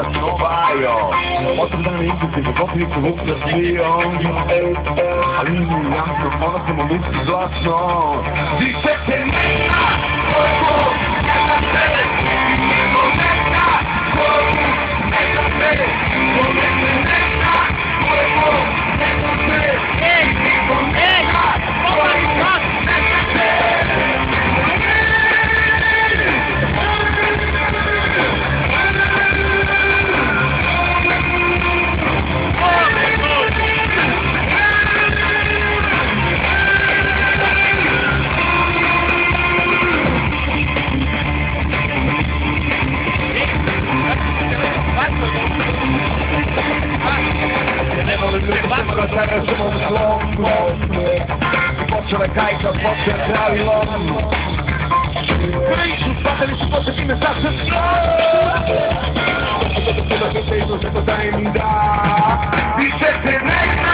Novajo, potom da ne inklusive, pokrivku vukla slijom. Ali mi jamstvo, ponosimo misli glasno. Više se nema, koliko nema sebe, niko nema, koliko nema sebe, koliko nema, koliko nema sebe, niko nema, koliko nema sebe. Sembra da sono un slongo, faccio la caica, faccio il travilon. Su fateli su cose che mi sta quello che sei tu, se tu dai mi dà. Dice se ne